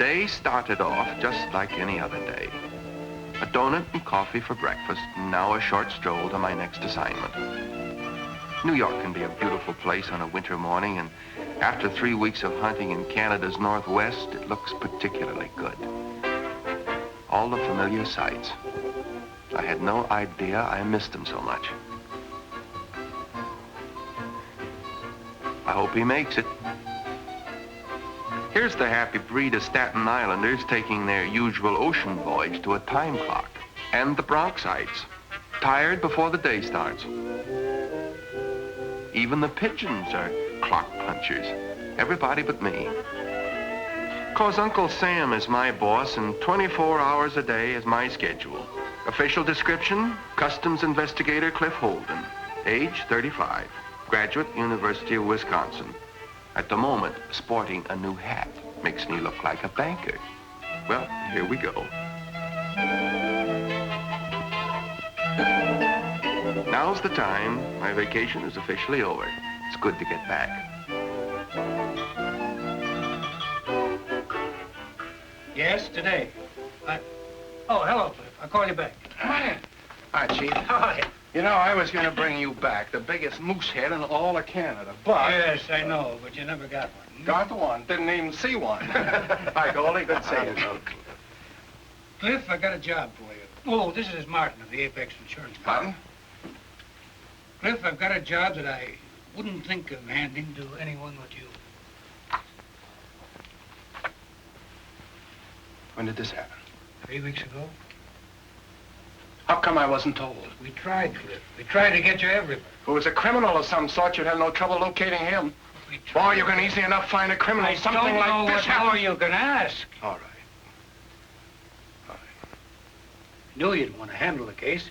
day started off just like any other day. A donut and coffee for breakfast, and now a short stroll to my next assignment. New York can be a beautiful place on a winter morning, and after 3 weeks of hunting in Canada's Northwest, it looks particularly good. All the familiar sights. I had no idea I missed them so much. I hope he makes it. Here's the happy breed of Staten Islanders taking their usual ocean voyage to a time clock. And the Bronxites, tired before the day starts. Even the pigeons are clock punchers, everybody but me. 'Cause Uncle Sam is my boss and 24 hours a day is my schedule. Official description, Customs Investigator Cliff Holden, age 35, graduate, University of Wisconsin. At the moment, sporting a new hat makes me look like a banker. Well, here we go. Now's the time. My vacation is officially over. It's good to get back. Yes, today. Oh, hello, Cliff. I'll call you back. Come on in. Hi, Chief. Hi. You know, I was going to bring you back, the biggest moose head in all of Canada, but... Yes, I know, but you never got one. Got one. Didn't even see one. Hi, Goldie. Good seeing you. Cliff, I got a job for you. Oh, this is Martin of the Apex Insurance Company. Martin? Cliff, I've got a job that I wouldn't think of handing to anyone but you. When did this happen? 3 weeks ago. How come I wasn't told? We tried, Cliff. We tried to get you everywhere. If it was a criminal of some sort, you'd have no trouble locating him. Boy, you can easily enough find a criminal something like this. I don't know what more you can ask. All right. I knew you'd want to handle the case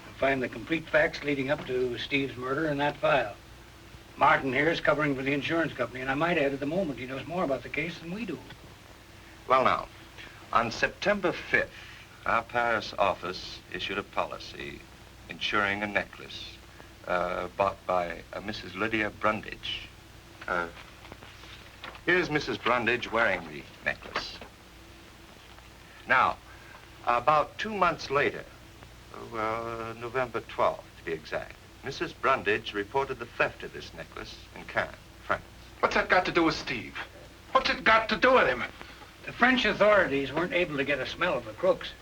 and find the complete facts leading up to Steve's murder in that file. Martin here is covering for the insurance company, and I might add at the moment he knows more about the case than we do. Well, now, on September 5th, our Paris office issued a policy insuring a necklace bought by Mrs. Lydia Brundage. Here's Mrs. Brundage wearing the necklace. Now, about 2 months later, November 12th to be exact, Mrs. Brundage reported the theft of this necklace in Cannes, France. What's that got to do with Steve? What's it got to do with him? The French authorities weren't able to get a smell of the crooks.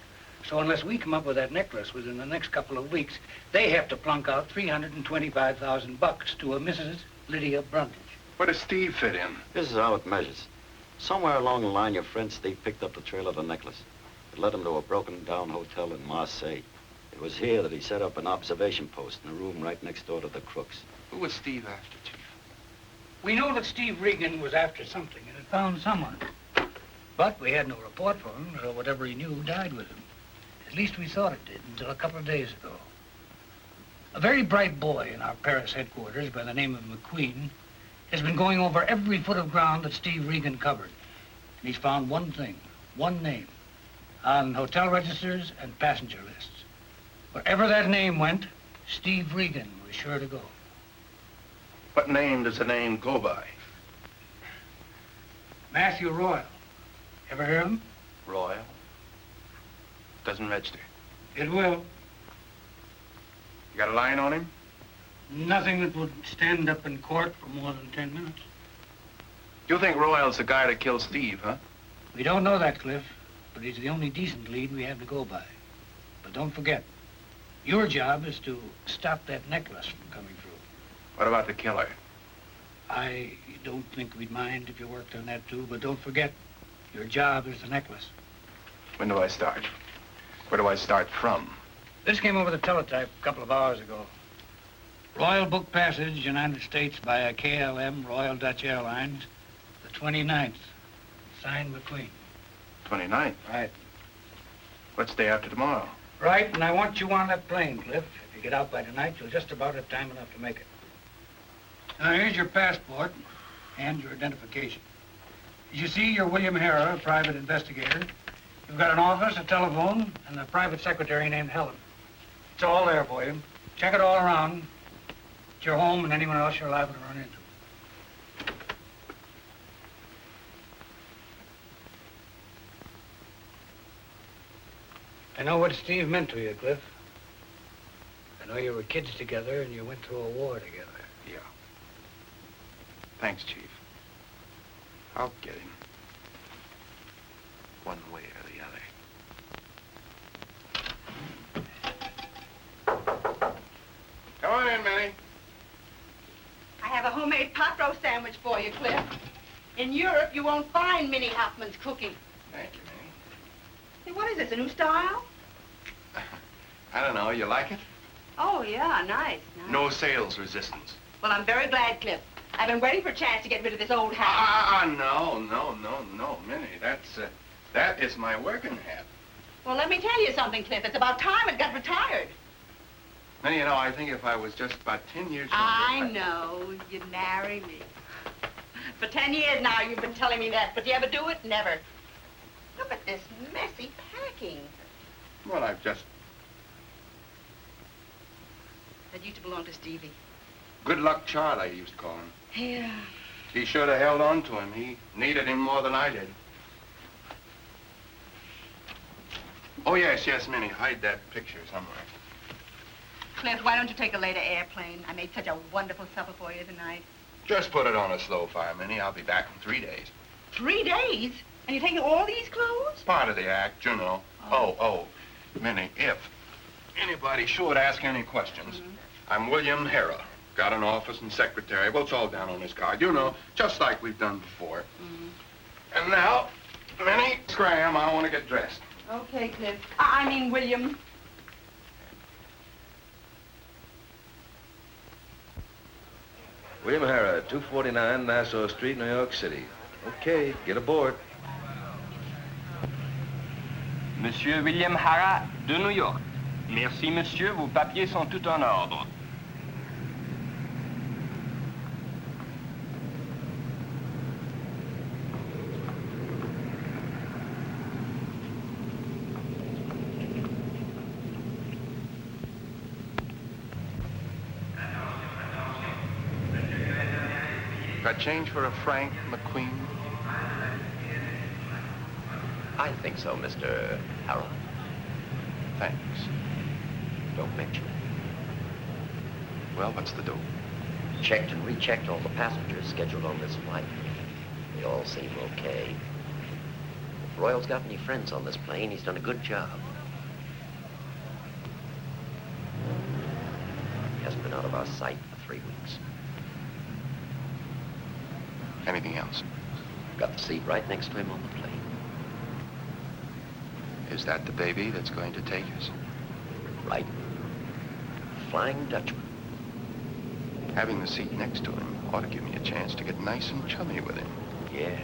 So unless we come up with that necklace within the next couple of weeks, they have to plunk out $325,000 to a Mrs. Lydia Brundage. Where does Steve fit in? This is how it measures. Somewhere along the line, your friend Steve picked up the trail of the necklace. It led him to a broken-down hotel in Marseille. It was here that he set up an observation post in a room right next door to the crooks. Who was Steve after, Chief? We know that Steve Regan was after something and had found someone. But we had no report for him, so whatever he knew died with him. At least we thought it did until a couple of days ago. A very bright boy in our Paris headquarters by the name of McQueen has been going over every foot of ground that Steve Regan covered. And he's found one thing, one name, on hotel registers and passenger lists. Wherever that name went, Steve Regan was sure to go. What name does the name go by? Matthew Royal. Ever hear him? Royal. Doesn't register. It will. You got a line on him? Nothing that would stand up in court for more than 10 minutes. You think Royal's the guy that killed Steve, huh? We don't know that, Cliff, but he's the only decent lead we have to go by. But don't forget, your job is to stop that necklace from coming through. What about the killer? I don't think we'd mind if you worked on that too, but don't forget, your job is the necklace. When do I start? Where do I start from? This came over the teletype a couple of hours ago. Royal book passage, United States by a KLM, Royal Dutch Airlines, the 29th. Signed McQueen. 29th? Right. What's day after tomorrow? Right, and I want you on that plane, Cliff. If you get out by tonight, you'll just about have time enough to make it. Now, here's your passport and your identification. As you see, you're William Harrer, a private investigator. You've got an office, a telephone, and a private secretary named Helen. It's all there for you. Check it all around. It's your home and anyone else you're liable to run into. I know what Steve meant to you, Cliff. I know you were kids together and you went through a war together. Yeah. Thanks, Chief. I'll get him. One way or the other. Come on in, Minnie. I have a homemade pot roast sandwich for you, Cliff. In Europe, you won't find Minnie Hoffman's cooking. Thank you, Minnie. Hey, what is this, a new style? I don't know. You like it? Oh, yeah, nice. No sales resistance. Well, I'm very glad, Cliff. I've been waiting for a chance to get rid of this old hat. No, Minnie. That is my working hat. Well, let me tell you something, Cliff. It's about time it got retired. Minnie, you know, I think if I was just about 10 years younger... I know. You'd marry me. For 10 years now, you've been telling me that. But do you ever do it? Never. Look at this messy packing. Well, I've just... That used to belong to Stevie. Good luck Charlie, I used to call him. Yeah. He should have held on to him. He needed him more than I did. Oh, yes, Minnie. Hide that picture somewhere. Cliff, why don't you take a later airplane? I made such a wonderful supper for you tonight. Just put it on a slow fire, Minnie. I'll be back in 3 days. 3 days? And you're taking all these clothes? Part of the act, you know. Oh, Minnie, if anybody should ask any questions, I'm William Hera. Got an office and secretary. Well, it's all down on this card. You know, just like we've done before. And now, Minnie, Graham, I want to get dressed. Okay, Cliff. I mean, William. William Hera, 249 Nassau Street, New York City. Okay, get aboard. Monsieur William Hara de New York. Merci, monsieur. Vos papiers sont tout en ordre. Got change for a Frank McQueen? I think so, Mr. Harold. Thanks. Don't mention it. Well, what's the dope? Checked and rechecked all the passengers scheduled on this flight. They all seem okay. If Royal's got any friends on this plane, he's done a good job. He hasn't been out of our sight for 3 weeks. Anything else? Got the seat right next to him on the plane. Is that the baby that's going to take us? Right. Flying Dutchman. Having the seat next to him ought to give me a chance to get nice and chummy with him. Yeah.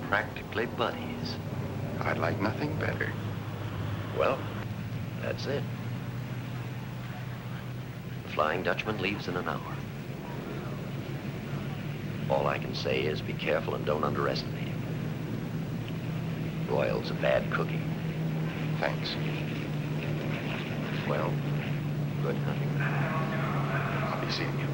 Practically buddies. I'd like nothing better. Well, that's it. The Flying Dutchman leaves in an hour. All I can say is be careful and don't underestimate him. Royal's a bad cookie. Thanks. Well, good hunting. I'll be seeing you.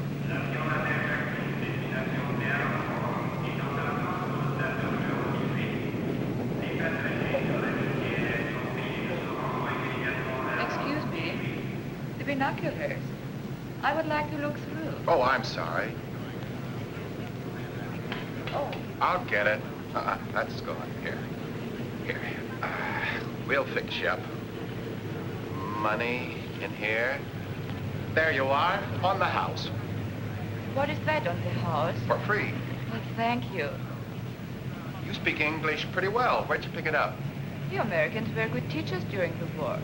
Excuse me. The binoculars. I would like to look through. Oh, I'm sorry. Oh. I'll get it. That's gone. Here. We'll fix you up. Money in here. There you are, on the house. What is that on the house? For free. Well, thank you. You speak English pretty well. Where'd you pick it up? You Americans were good teachers during the war.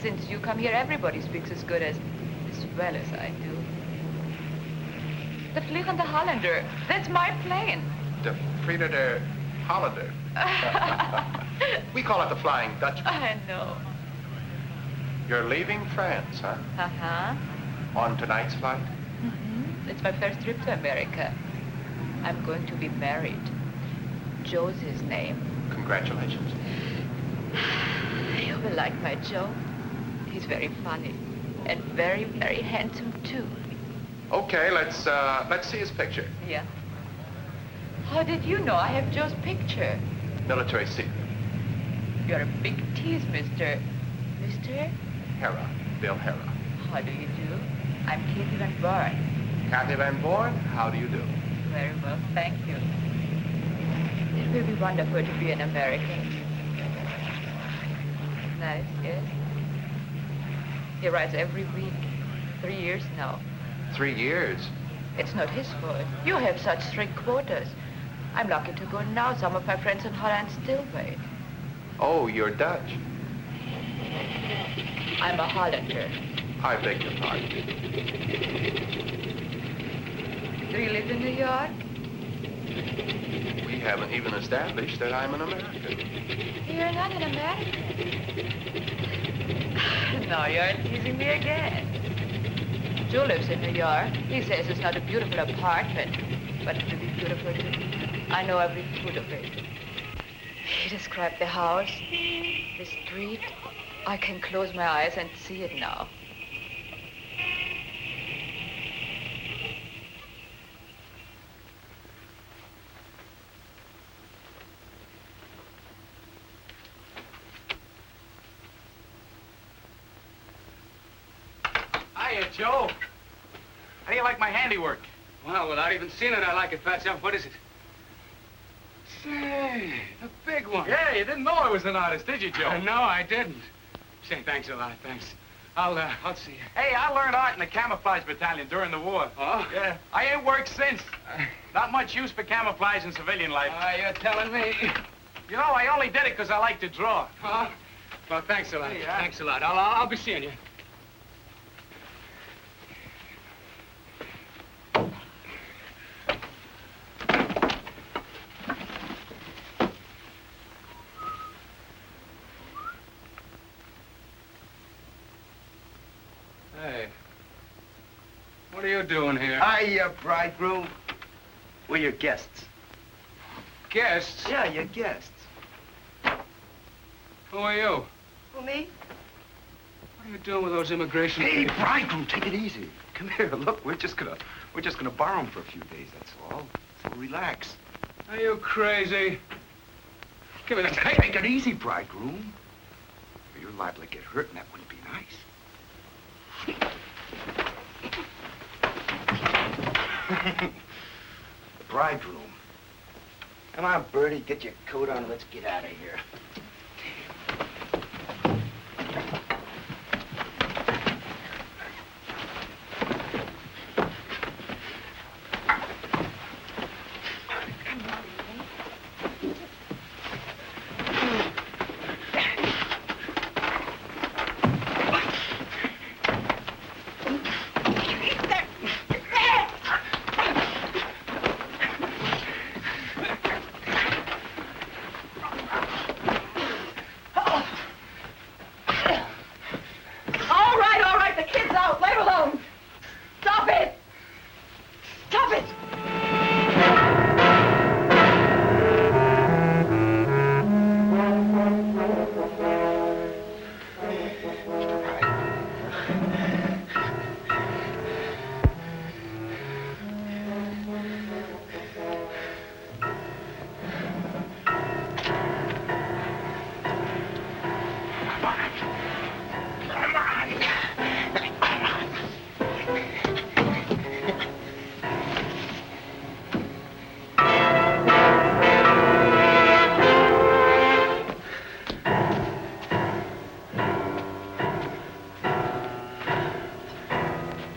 Since you come here, everybody speaks as well as I do. The Vliegende Hollander. That's my plane. The Frieda der Hollander. We call it the Flying Dutchman. I know. You're leaving France, huh? Uh-huh. On tonight's flight? It's my first trip to America. I'm going to be married. Joe's his name. Congratulations. You will like my Joe. He's very funny. And very, very handsome, too. Okay, let's see his picture. Yeah. How did you know I have Joe's picture? Military secret. You're a big tease, mister. Mr.? Hera, Bill Hera. How do you do? I'm Kathy Van Born. Kathy Van Born, how do you do? Very well, thank you. It will be wonderful to be an American. Nice, yes? He writes every week. 3 years now. 3 years? It's not his fault. You have such strict quotas. I'm lucky to go now. Some of my friends in Holland still wait. Oh, you're Dutch. I'm a Hollander. I beg your pardon. Do you live in New York? We haven't even established that I'm an American. You're not an American. No, you're teasing me again. Joe lives in New York. He says it's not a beautiful apartment, but it will be beautiful to me. I know every foot of it. He described the house, the street. I can close my eyes and see it now. Hiya, Joe. How do you like my handiwork? Well, without even seeing it, I like it, Pat. What is it? Say, the big one. Yeah, you didn't know I was an artist, did you, Joe? No, I didn't. Say, thanks a lot, thanks. I'll see you. Hey, I learned art in the camouflage battalion during the war. Oh? Yeah. I ain't worked since. Not much use for camouflage in civilian life. You're telling me. You know, I only did it because I like to draw. Huh? Well, thanks a lot. Hey, thanks a lot. I'll be seeing you. Hey, what are you doing here? Hiya, bridegroom. We're your guests. Guests? Yeah, your guests. Who are you? Who, me? What are you doing with those immigration Hey, papers? bridegroom, take it easy. Come here, look, we're just gonna borrow them for a few days, that's all. So relax. Are you crazy? Give me the tape. Take it easy, bridegroom. You're liable to get hurt, and that wouldn't be nice. The bridegroom. Come on, Bertie, get your coat on. Let's get out of here. All right, the kid's out. Let him alone. Stop it. Stop it.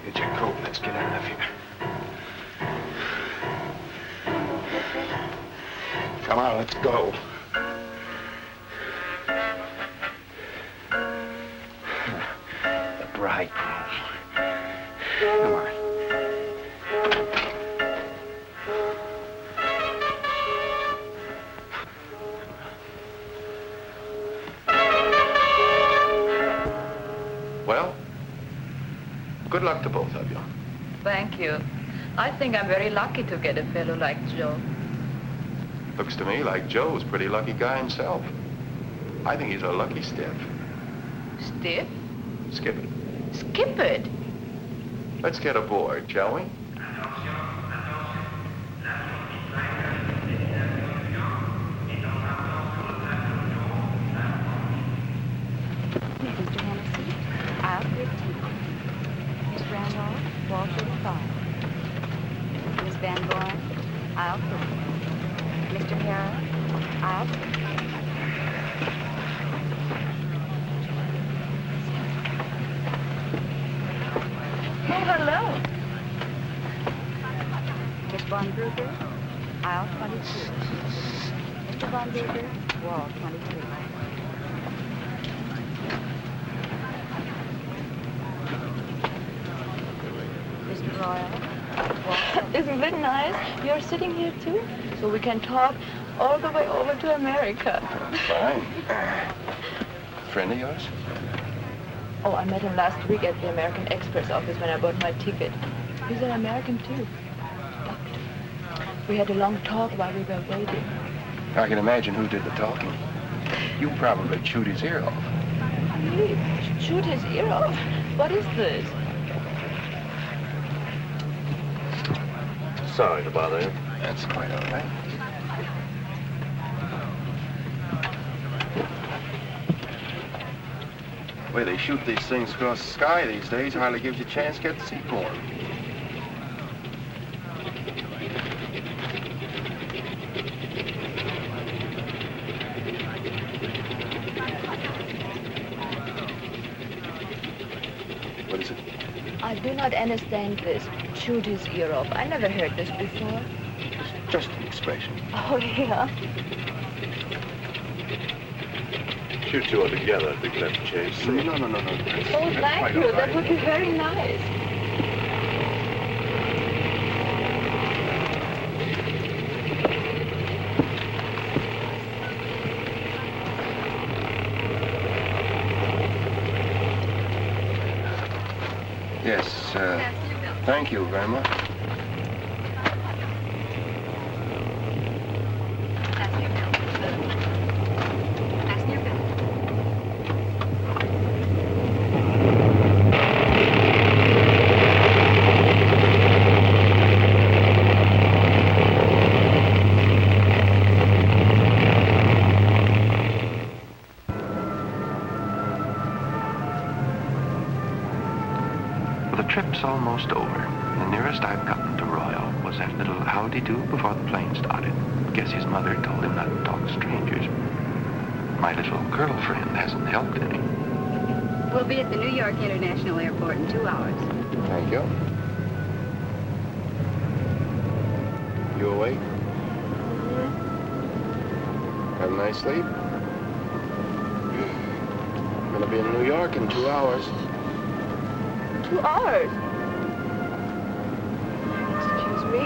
Get your coat. Let's get out of here. Come on, let's go. The bridegroom. Come on. Well, good luck to both of you. Thank you. I think I'm very lucky to get a fellow like Joe. Looks to me like Joe's a pretty lucky guy himself. I think he's a lucky stiff. Stiff? Skip it. Skip it. Let's get aboard, shall we? Mr. Hennessy, aisle 15. Miss Randolph, wall 35. Miss Van Born, aisle 50. Mr. Harris, aisle 50. Oh, hello. Miss Von Brugger, aisle 22. Mr. Von Brugger, wall 23. Mr. Royal, wall 7. Isn't it nice? You're sitting here, too? So we can talk all the way over to America. Fine. Friend of yours? Oh, I met him last week at the American Express office when I bought my ticket. He's an American, too. Doctor. We had a long talk while we were waiting. I can imagine who did the talking. You probably chewed his ear off. Really? Shoot his ear off? What is this? Sorry to bother you. That's quite all right. The way they shoot these things across the sky these days hardly gives you a chance to get the seaboard. What is it? I do not understand this. Shoot his ear off. I never heard this before. It's just an expression. Oh, yeah? You two are together at the Cliff Chase. No. Oh, thank you. That would be very nice. Yes, thank you very much. The trip's almost over. The nearest I've gotten to Royal was that little howdy-do before the plane started. Guess his mother told him not to talk to strangers. My little girlfriend hasn't helped any. We'll be at the New York International Airport in 2 hours. Thank you. You awake? Have a nice sleep? I'm gonna be in New York in 2 hours. 2 hours? Excuse me?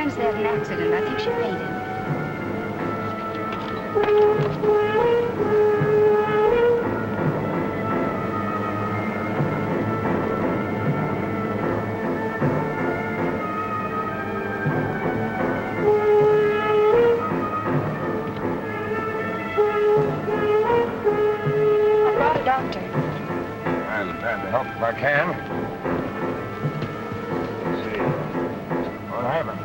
friends had an accident. I think she fainted. I brought a doctor. I'm glad to help if I can. Let's see. What happened?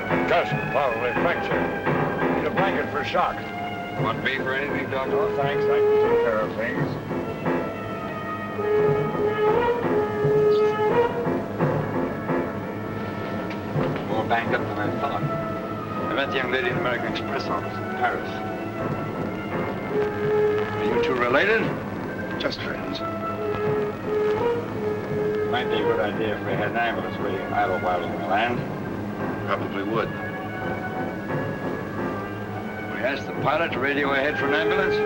Concussion, probably fracture. Need a blanket for shock. Want me for anything, Doctor? Oh, thanks. I can take care of things. More banged up than I thought. I met the young lady in the American Express office in Paris. Are you two related? Just friends. Might be a good idea if we had an ambulance waiting idle while we land. Probably would. We asked the pilot to radio ahead for an ambulance.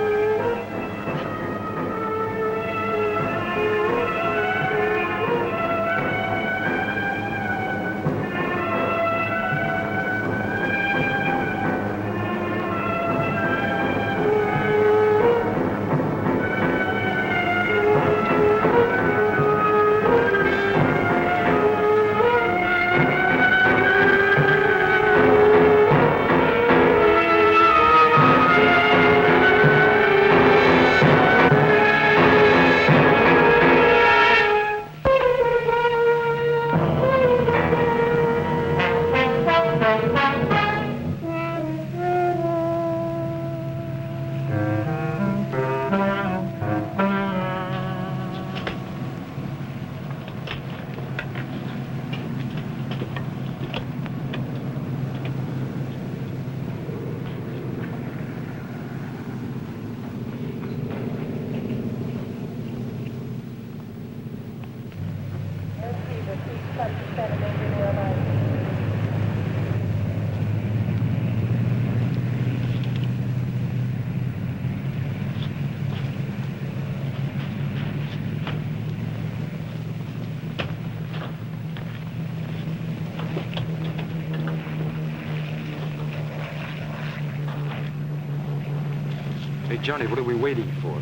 Hey, Johnny, what are we waiting for?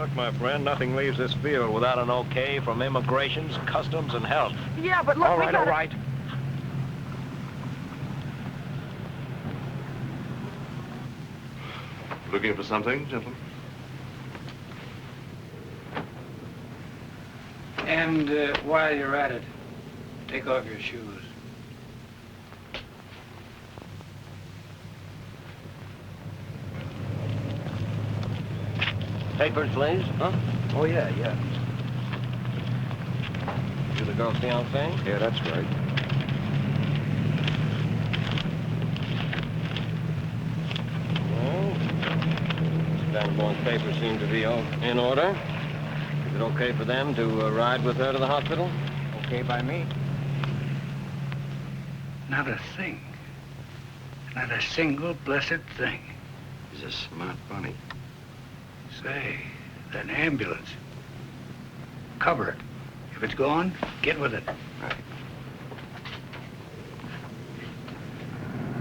Look, my friend, nothing leaves this field without an okay from immigrations, customs, and health. Yeah, but look, All right, all right. Looking for something, gentlemen? And while you're at it, take off your shoes. Papers, please. Huh? Oh, yeah. You the girl's fiancé? Yeah, that's right. Well, Vanderborn's papers seem to be in order. Is it okay for them to ride with her to the hospital? Okay by me. Not a thing. Not a single blessed thing. He's a smart bunny. Say, that ambulance. Cover it. If it's gone, get with it. Right.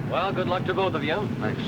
Well, good luck to both of you. Thanks.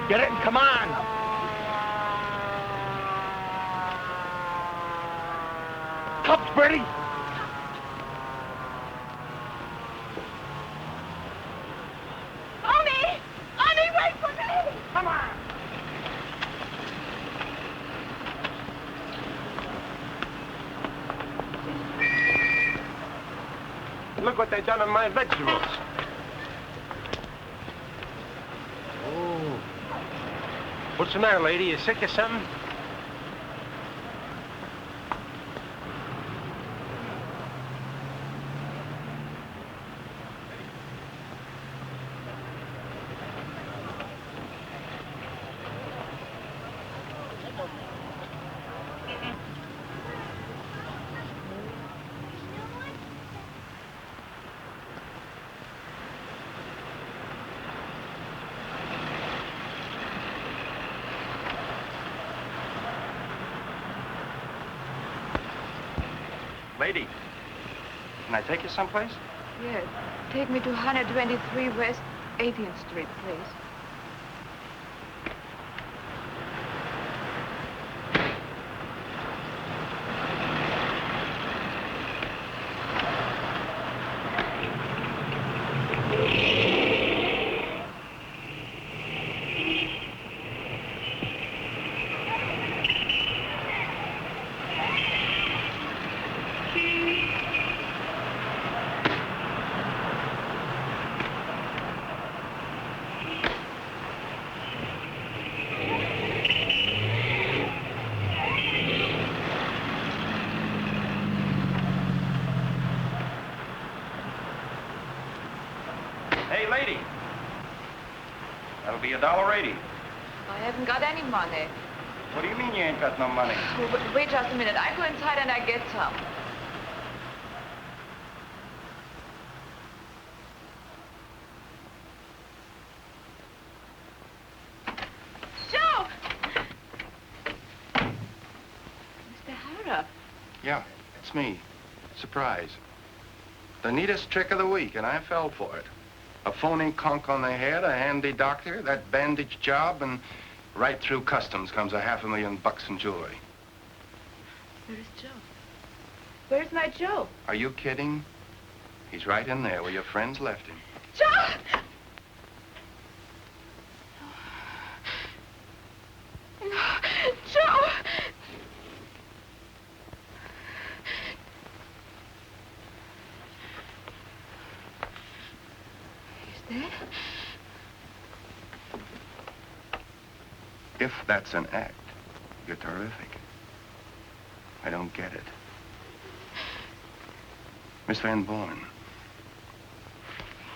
Get it? Come on. Cups, Bertie. Honey, wait for me! Come on. Look what they done on my vegetables. Oh. What's the matter, lady? You sick or something? Lady, can I take you someplace? Yes. Take me to 123 West 18th Street, please. Hey, lady. That'll be $1.80. I haven't got any money. What do you mean you ain't got no money? Oh, wait just a minute. I go inside and I get some. Joe! Mr. Harrah. Yeah, it's me. Surprise. The neatest trick of the week, and I fell for it. A phony conk on the head, a handy doctor, that bandage job, and right through customs comes $500,000 in jewelry. Where's Joe? Where's my Joe? Are you kidding? He's right in there where your friends left him. Joe! Joe! He's dead? If that's an act, you're terrific. I don't get it. Miss Van Born.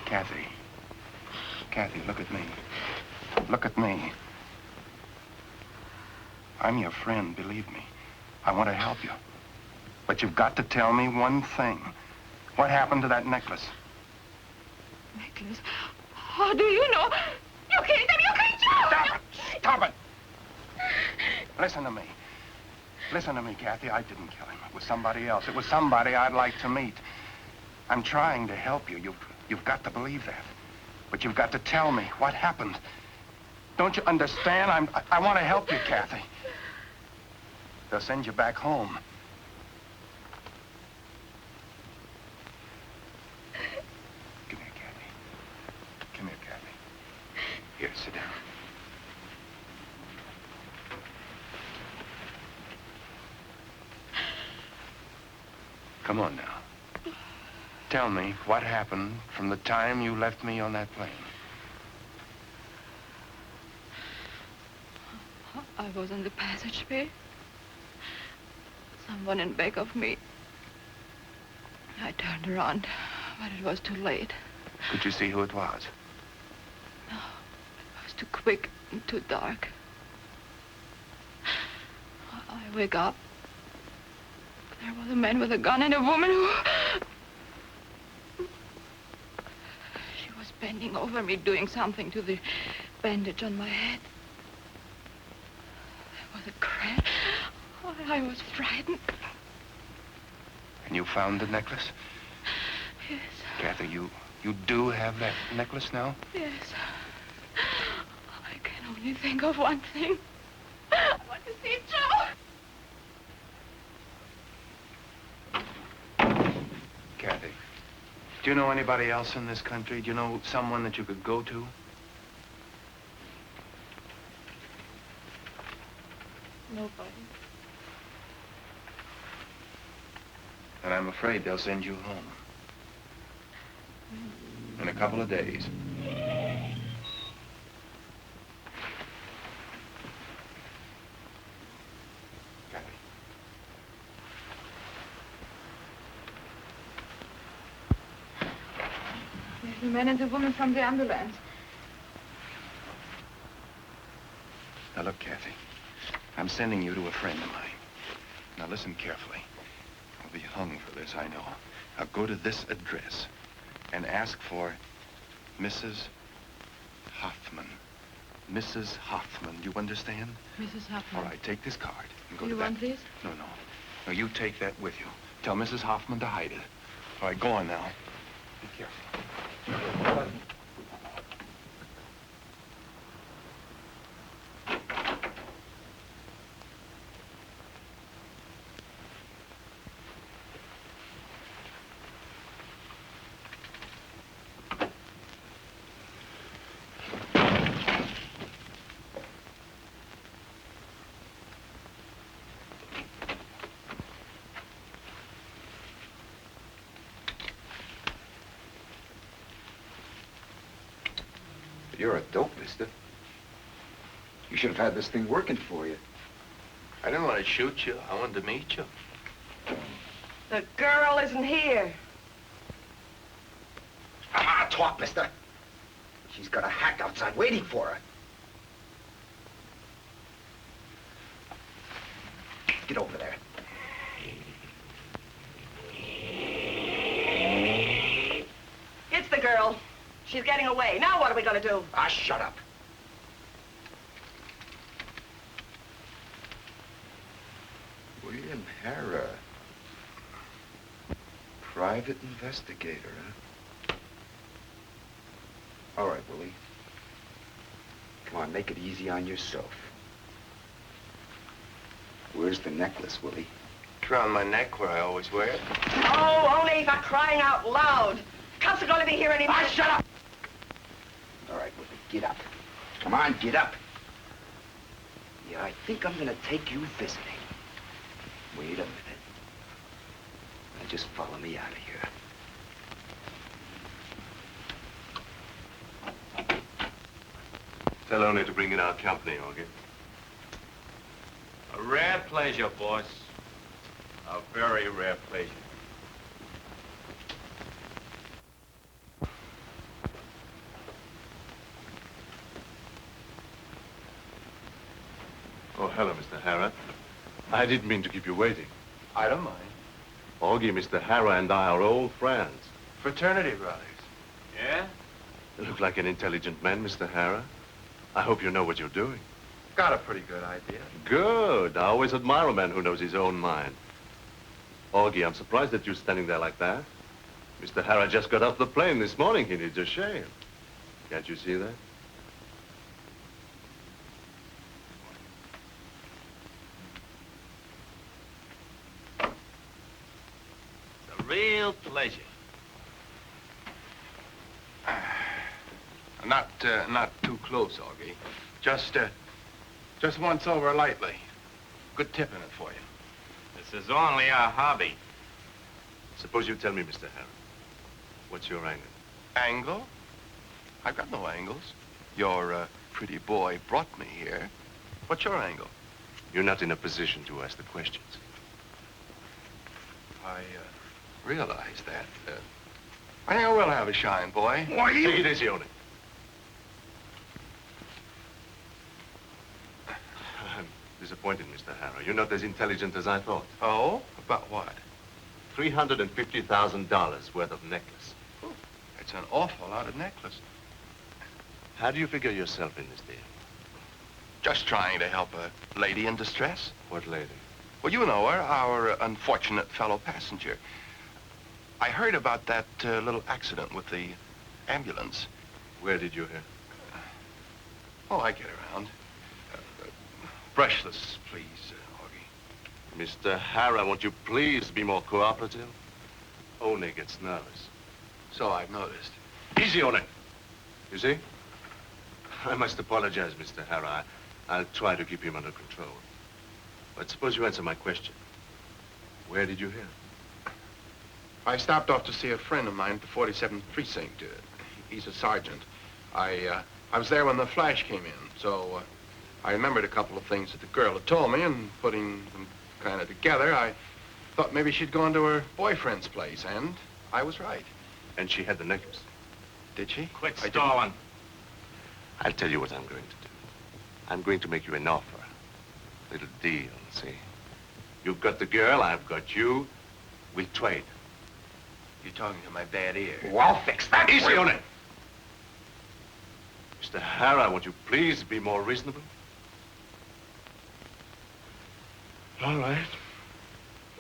Kathy. Kathy, look at me. Look at me. I'm your friend, believe me. I want to help you. But you've got to tell me one thing. What happened to that necklace? Necklace? How do you know? You killed him! You killed Joe! Stop it! Stop it! Listen to me. Listen to me, Kathy. I didn't kill him. It was somebody else. It was somebody I'd like to meet. I'm trying to help you. You've got to believe that. But you've got to tell me what happened. Don't you understand? I want to help you, Kathy. They'll send you back home. Come here, Kathy. Come here, Kathy. Here, sit down. Come on now. Tell me what happened from the time you left me on that plane. I was on the passageway. Someone in back of me. I turned around, but it was too late. Could you see who it was? No, it was too quick and too dark. I wake up. There was a man with a gun and a woman who... She was bending over me, doing something to the bandage on my head. There was a crash. Oh, I was frightened. And you found the necklace? Yes. Kathy, you do have that necklace now? Yes. I can only think of one thing. I want to see Joe. Kathy, do you know anybody else in this country? Do you know someone that you could go to? Nobody. And I'm afraid they'll send you home. In a couple of days. Kathy. There's the man and the woman from the ambulance. Now look, Kathy. I'm sending you to a friend of mine. Now listen carefully. I'll be hung for this, I know. Now go to this address and ask for Mrs. Hoffman. Mrs. Hoffman, do you understand? Mrs. Hoffman. All right, take this card and go Do to you that. want this? No, no. No, you take that with you. Tell Mrs. Hoffman to hide it. All right, go on now. Be careful. You're a dope, mister. You should have had this thing working for you. I didn't want to shoot you. I wanted to meet you. The girl isn't here. Come on, talk, mister. She's got a hack outside waiting for her. Get over there. It's the girl. She's getting away. Now what are we going to do? Ah, shut up. William Harrah. Private investigator, huh? All right, Willie. Come on, make it easy on yourself. Where's the necklace, Willie? It's around my neck where I always wear it. Oh, only for crying out loud. Cops are going to be here any minute. Ah, shut up! All right, Willie, get up. Come on, get up. Yeah, I think I'm gonna take you visiting. Wait a minute. Now just follow me out of here. Tell only to bring in our company, Augie. A rare pleasure, boss. A very rare pleasure. Oh, hello, Mr. Harrah. I didn't mean to keep you waiting. I don't mind. Augie, Mr. Harrah and I are old friends. Fraternity brothers. Yeah? You look like an intelligent man, Mr. Harrah. I hope you know what you're doing. Got a pretty good idea. Good. I always admire a man who knows his own mind. Augie, I'm surprised that you're standing there like that. Mr. Harrah just got off the plane this morning. He needs a shave. Can't you see that? A real pleasure. Not too close, Augie. Just once over lightly. Good tip in it for you. This is only a hobby. Suppose you tell me, Mr. Harrah. What's your angle? Angle? I've got no angles. Your pretty boy brought me here. What's your angle? You're not in a position to ask the questions. I realize that. I think I will have a shine, boy. Why, take it easy on it. I'm disappointed, Mr. Harrah. You're not as intelligent as I thought. Oh? About what? $350,000 worth of necklace. It's an awful lot of necklace. How do you figure yourself in this deal? Just trying to help a lady in distress. What lady? Well, you know her, our unfortunate fellow passenger. I heard about that little accident with the ambulance. Where did you hear? Oh, I get around. Brushless, please, Augie. Mr. Hara, won't you please be more cooperative? Only gets nervous. So I've noticed. Easy on it. You see? I must apologize, Mr. Hara. I'll try to keep him under control. But suppose you answer my question. Where did you hear? I stopped off to see a friend of mine at the 47th Precinct. He's a sergeant. I was there when the flash came in, so I remembered a couple of things that the girl had told me, and putting them kind of together, I thought maybe she'd gone to her boyfriend's place, and I was right. And she had the necklace. Did she? Quit stalling. I'll tell you what I'm going to do. I'm going to make you an offer. A little deal, see? You've got the girl, I've got you. We trade. You're talking to my bad ear. Oh, I'll fix that. Easy on it. Mr. Hara, won't you please be more reasonable? All right.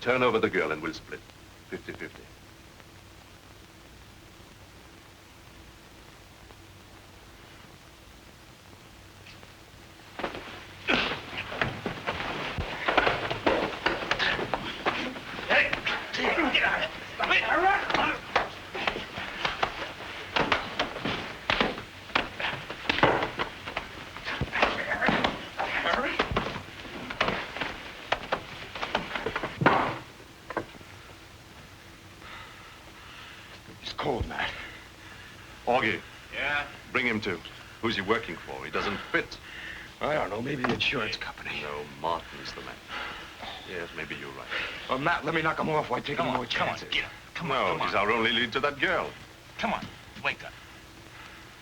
Turn over the girl and we'll split. 50-50. Cold, Matt. Augie. Yeah? Bring him to. Who's he working for? He doesn't fit. I don't know. Maybe the insurance company. No, Martin's the man. Yes, maybe you're right. Well, Matt, let me knock him off while I take any more chances. Come on, get him. Come on. He's our only lead to that girl. Come on, wake up.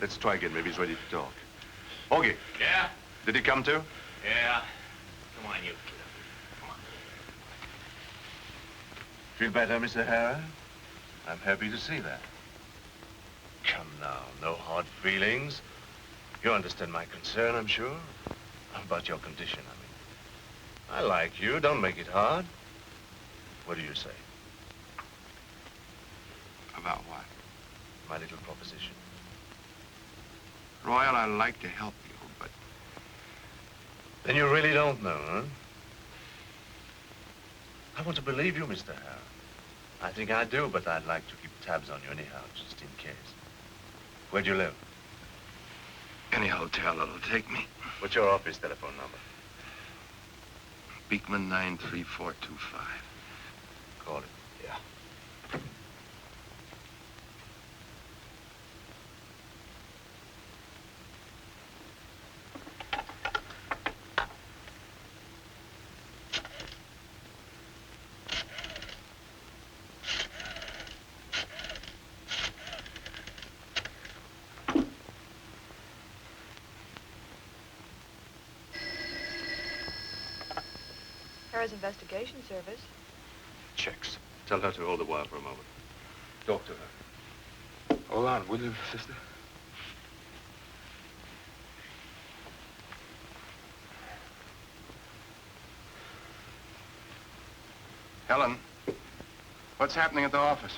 Let's try again. Maybe he's ready to talk. Augie. Yeah? Did he come to? Yeah. Come on, you. Come on. Feel better, Mr. Hara? I'm happy to see that. Come now, no hard feelings. You understand my concern, I'm sure. About your condition, I mean. I like you. Don't make it hard. What do you say? About what? My little proposition. Royal, I'd like to help you, but... Then you really don't know, huh? I want to believe you, Mr. Hara. I think I do, but I'd like to keep tabs on you anyhow, just in case. Where do you live? Any hotel that'll take me. What's your office telephone number? Beekman 93425. Call it. Yeah. Harris Investigation Service. Checks. Tell her to hold the wire for a moment. Talk to her. Hold on, will you, sister? Helen, what's happening at the office?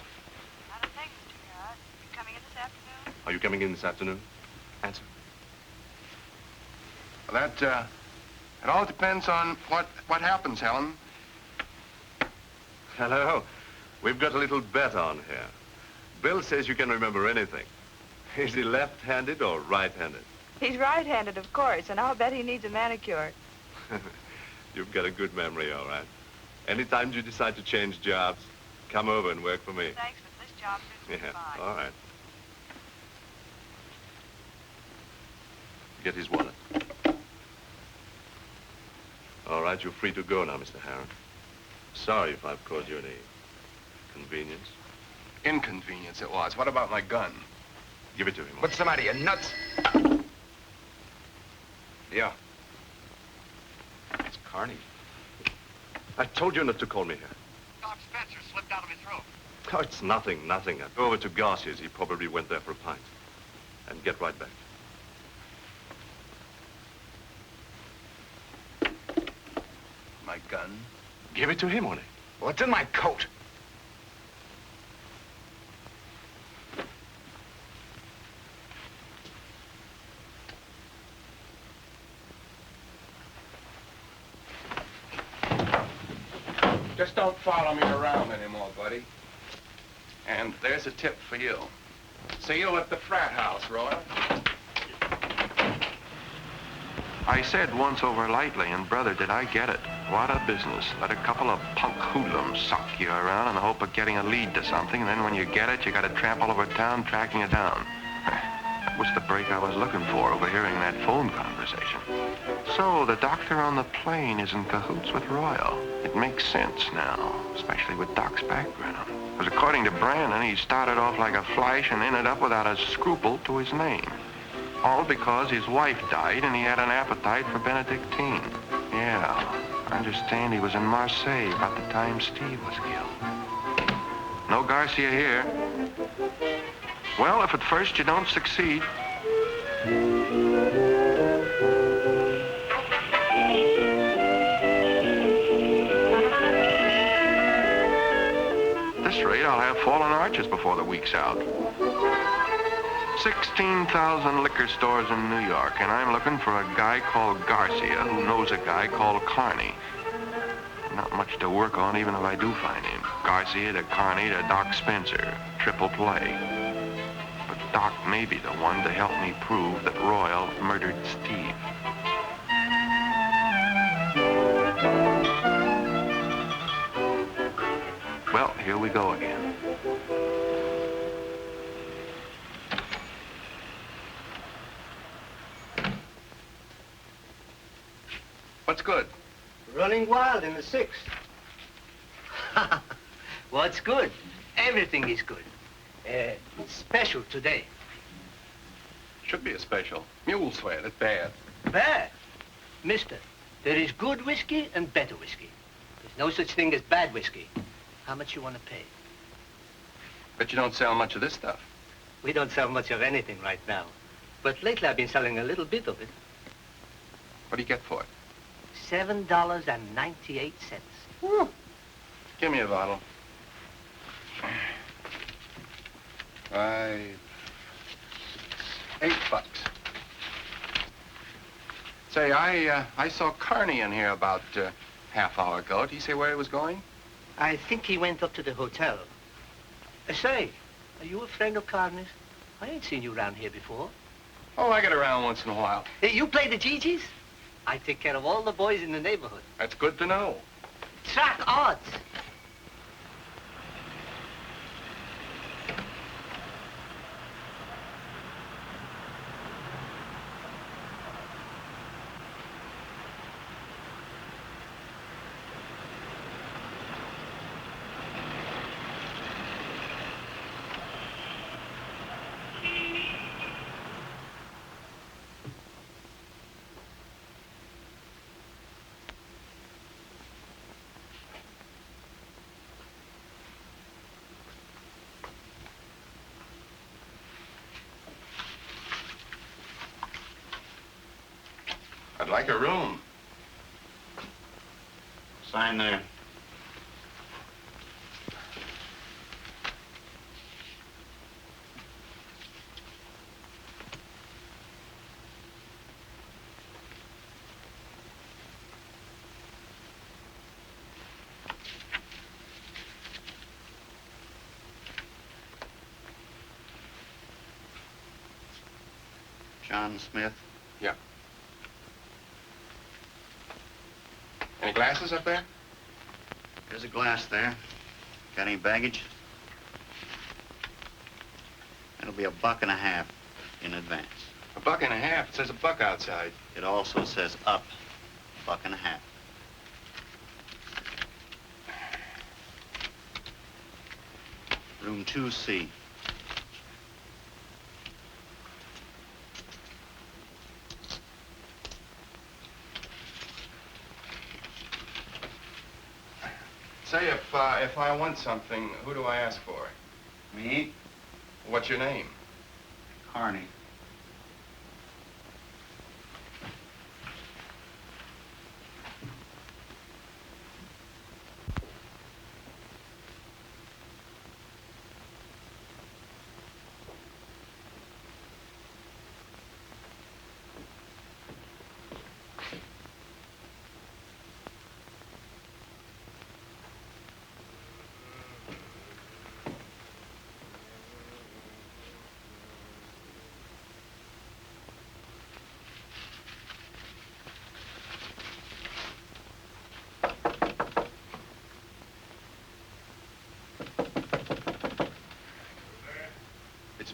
Not a thing, Mr. Carrot. You coming in this afternoon? Are you coming in this afternoon? Answer. Well, it all depends on what happens, Helen. Hello. We've got a little bet on here. Bill says you can remember anything. Is he left-handed or right-handed? He's right-handed, of course, and I'll bet he needs a manicure. You've got a good memory, all right. Anytime you decide to change jobs, come over and work for me. Thanks, but this job suits me fine. All right. Get his wallet. All right, you're free to go now, Mr. Harron. Sorry if I've caused you any convenience. Inconvenience it was. What about my gun? Give it to him. What's the matter, you nuts? Yeah. It's Carney. I told you not to call me here. Doc Spencer slipped out of his throat. Oh, it's nothing. I go over to Garcia's. He probably went there for a pint. And get right back. my gun. Give it to him, Ole. What's in my coat? Just don't follow me around anymore, buddy. And there's a tip for you. See you at the frat house, Royal. I said once over lightly, and brother, did I get it. What a business. Let a couple of punk hoodlums suck you around in the hope of getting a lead to something, and then when you get it, you gotta tramp all over town tracking it down. That was the break I was looking for, overhearing that phone conversation. So the doctor on the plane is in cahoots with Royal. It makes sense now, especially with Doc's background. Because according to Brandon, he started off like a flash and ended up without a scruple to his name. All because his wife died and he had an appetite for Benedictine. Yeah, I understand he was in Marseille about the time Steve was killed. No Garcia here. Well, if at first you don't succeed... At this rate, I'll have fallen arches before the week's out. 16,000 liquor stores in New York, and I'm looking for a guy called Garcia who knows a guy called Carney. Not much to work on, even if I do find him. Garcia to Carney to Doc Spencer. Triple play. But Doc may be the one to help me prove that Royal murdered Steve. Well, here we go again. What's good? Running wild in the 6th. What's good? Everything is good. Special today. Should be a special. Mule sweat, it's bad. Bad? Mister, there is good whiskey and better whiskey. There's no such thing as bad whiskey. How much you want to pay? Bet you don't sell much of this stuff. We don't sell much of anything right now. But lately I've been selling a little bit of it. What do you get for it? $7.98. Woo. Give me a bottle. $8. Say, I saw Carney in here about half hour ago. Did he say where he was going? I think he went up to the hotel. Say, are you a friend of Carney's? I ain't seen you around here before. Oh, I get around once in a while. Hey, you play the GGs? I take care of all the boys in the neighborhood. That's good to know. Track odds. I'd like a room. Sign there. John Smith. Yeah. Any glasses up there? There's a glass there. Got any baggage? It'll be $1.50 in advance. $1.50? It says $1 outside. It also says up $1.50. Room 2C. Say, if I want something, who do I ask for? Me? What's your name? Carney.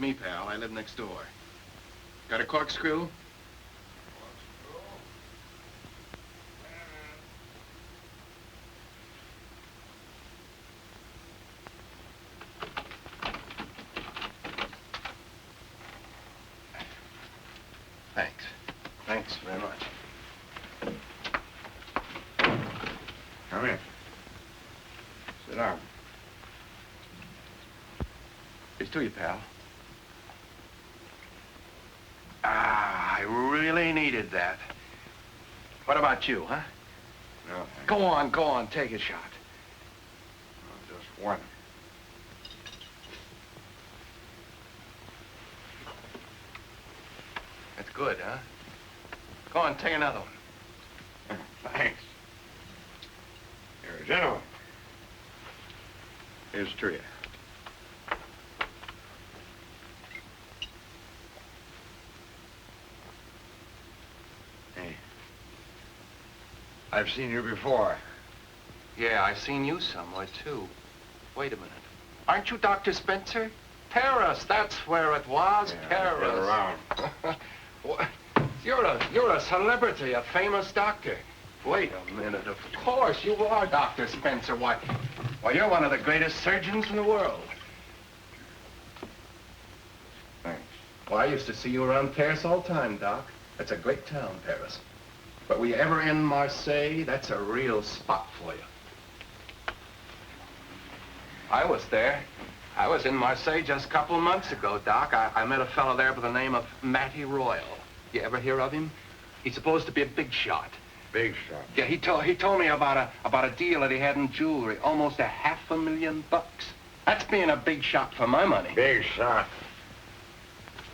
me, pal. I live next door. Got a corkscrew? Thanks. Thanks very much. Come in. Sit down. Here's to you, pal. Ah, I really needed that. What about you, huh? No, thanks. Go on, take a shot. No, just one. That's good, huh? Go on, take another one. Thanks. You're a gentleman. Here's to you. Hey. I've seen you before. Yeah, I've seen you somewhere, too. Wait a minute. Aren't you Dr. Spencer? Paris, that's where it was. Yeah, Paris. I've been around. What? You're a celebrity, a famous doctor. Wait a minute. Of course, you are Dr. Spencer. Why, you're one of the greatest surgeons in the world. Thanks. Well, I used to see you around Paris all the time, Doc. That's a great town, Paris. But were you ever in Marseille? That's a real spot for you. I was there. I was in Marseille just a couple of months ago, Doc. I met a fellow there by the name of Matty Royal. You ever hear of him? He's supposed to be a big shot. Big shot. Yeah, he told me about a deal that he had in jewelry, almost $500,000. That's being a big shot for my money. Big shot.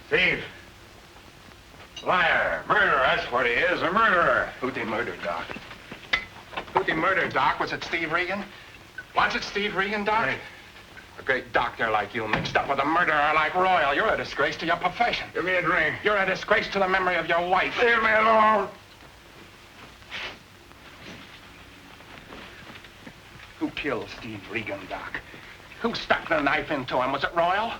Thief. Liar. Murderer, that's what he is, a murderer. Who'd they murder, Doc? Who'd they murder, Doc? Was it Steve Regan? Was it Steve Regan, Doc? Right. A great doctor like you mixed up with a murderer like Royal. You're a disgrace to your profession. Give me a drink. You're a disgrace to the memory of your wife. Leave me alone. Who killed Steve Regan, Doc? Who stuck the knife into him? Was it Royal?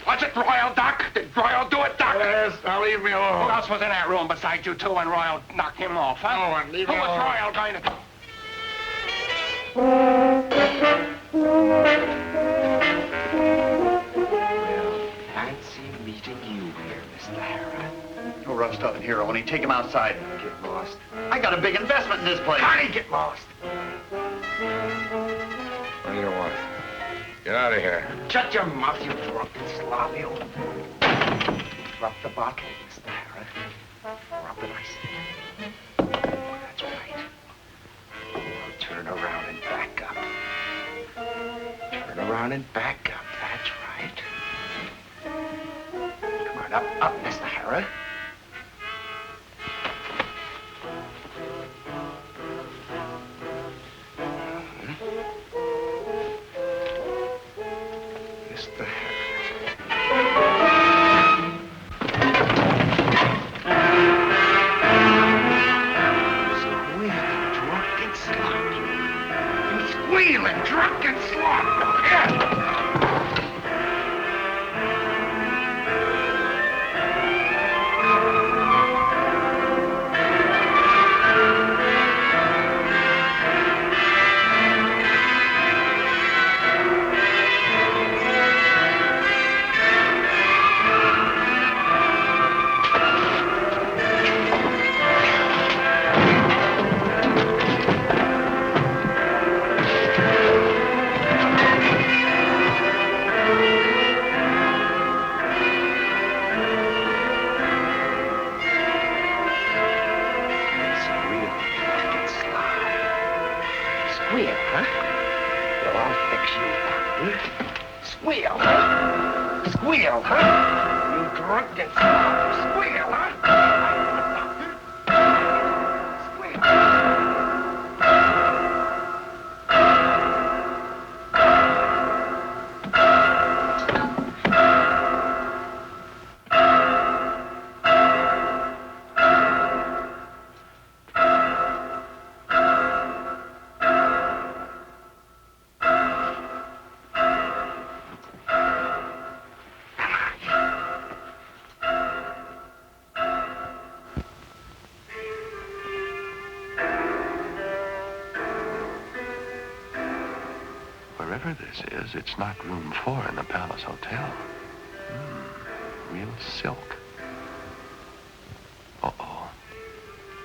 Was it Royal, Doc? Did Royal do it, Doc? Yes, now leave me alone. Who else was in that room besides you two when Royal knocked him off, huh? No one. Leave Who me was alone. Royal going to... Fancy meeting you here, Mr. Harrah. No rush talking hero. When he take him outside and get lost. I got a big investment in this place. How do you get lost? What do you want? Get out of here. Shut your mouth, you drunken slob, you. Drop the bottle, Mr. Harrah. Drop it, I say. That's right. Now turn around and back up. Turn around and back up. That's right. Come on, up, Mr. Harrah. Mr. Squealing, drunken slop. Yeah. Squeal, huh? Well, I'll fix you, doctor. Squeal, huh? Squeal, huh? You drunken slob. Squeal, huh? wherever this is, it's not room 4 in the Palace Hotel. Real silk. Uh-oh.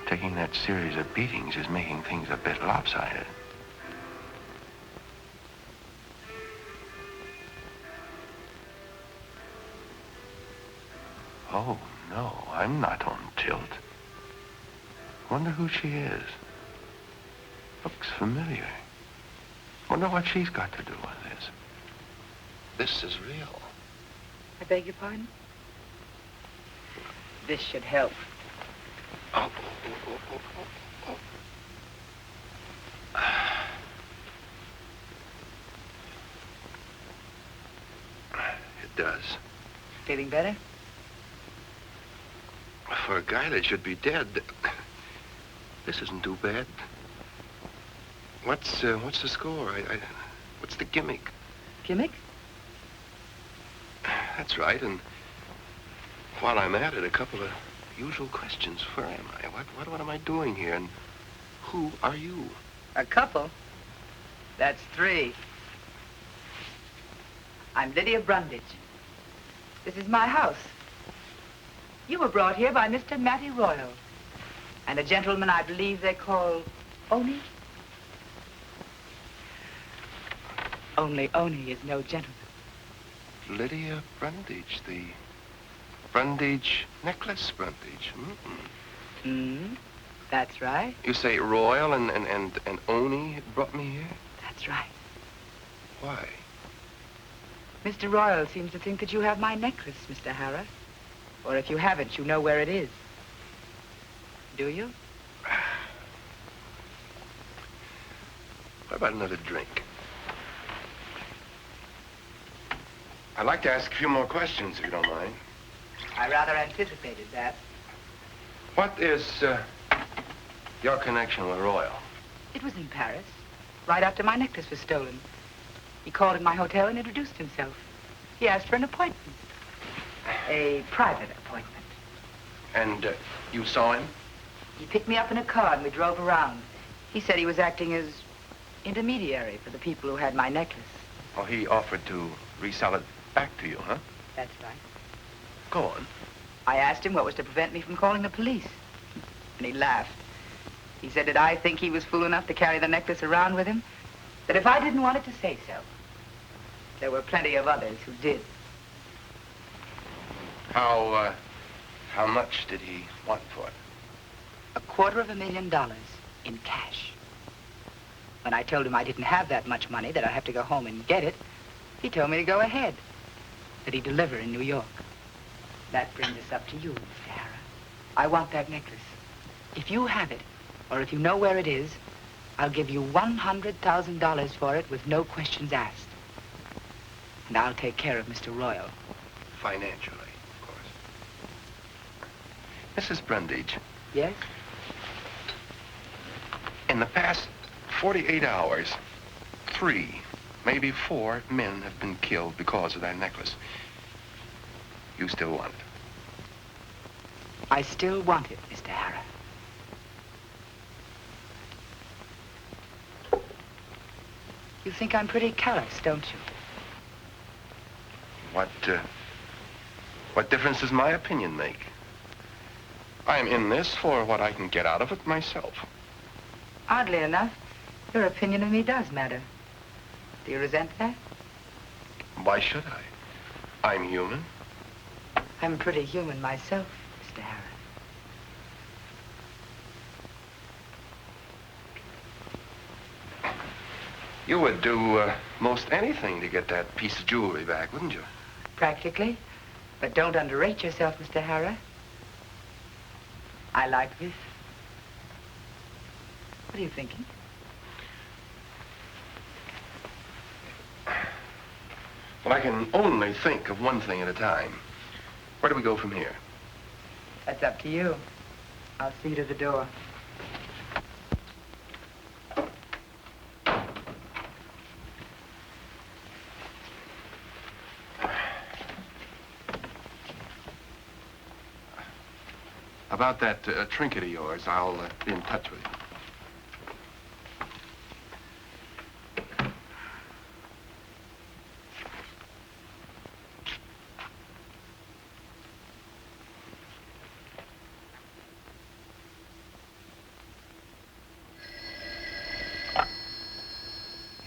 Taking that series of beatings is making things a bit lopsided. Oh, no, I'm not on tilt. Wonder who she is. Looks familiar. Wonder what she's got to do with this. This is real. I beg your pardon? This should help. Oh. It does. Feeling better? For a guy that should be dead, this isn't too bad. What's the score? What's the gimmick? Gimmick? That's right, and while I'm at it, a couple of usual questions. Where am I? What am I doing here? And who are you? A couple? That's 3. I'm Lydia Brundage. This is my house. You were brought here by Mr. Matty Royal and a gentleman I believe they call Oni. Only Oni is no gentleman. Lydia Brundage, the Brundage necklace Brundage. That's right. You say Royal and Oni brought me here? That's right. Why? Mr. Royal seems to think that you have my necklace, Mr. Harrah. Or if you haven't, you know where it is. Do you? What about another drink? I'd like to ask a few more questions, if you don't mind. I rather anticipated that. What is your connection with Royal? It was in Paris, right after my necklace was stolen. He called at my hotel and introduced himself. He asked for an appointment. A private appointment. And you saw him? He picked me up in a car and we drove around. He said he was acting as intermediary for the people who had my necklace. Oh, he offered to resell it back to you, huh? That's right. Go on. I asked him what was to prevent me from calling the police. And he laughed. He said that I think he was fool enough to carry the necklace around with him, that if I didn't want it to say so, there were plenty of others who did. How much did he want for it? $250,000 in cash. When I told him I didn't have that much money, that I'd have to go home and get it, he told me to go ahead, that he'd deliver in New York. That brings us up to you, Mr. Harrah. I want that necklace. If you have it, or if you know where it is, I'll give you $100,000 for it with no questions asked. And I'll take care of Mr. Royal. Financially, of course. Mrs. Brundage. Yes? In the past 48 hours, 3, maybe 4 men have been killed because of that necklace. You still want it? I still want it, Mr. Harrah. You think I'm pretty callous, don't you? What difference does my opinion make? I'm in this for what I can get out of it myself. Oddly enough, your opinion of me does matter. Do you resent that? Why should I? I'm human. I'm pretty human myself, Mr. Harrah. You would do most anything to get that piece of jewelry back, wouldn't you? Practically. But don't underrate yourself, Mr. Harrah. I like this. What are you thinking? Well, I can only think of one thing at a time. Where do we go from here? That's up to you. I'll see you to the door. About that trinket of yours, I'll be in touch with you.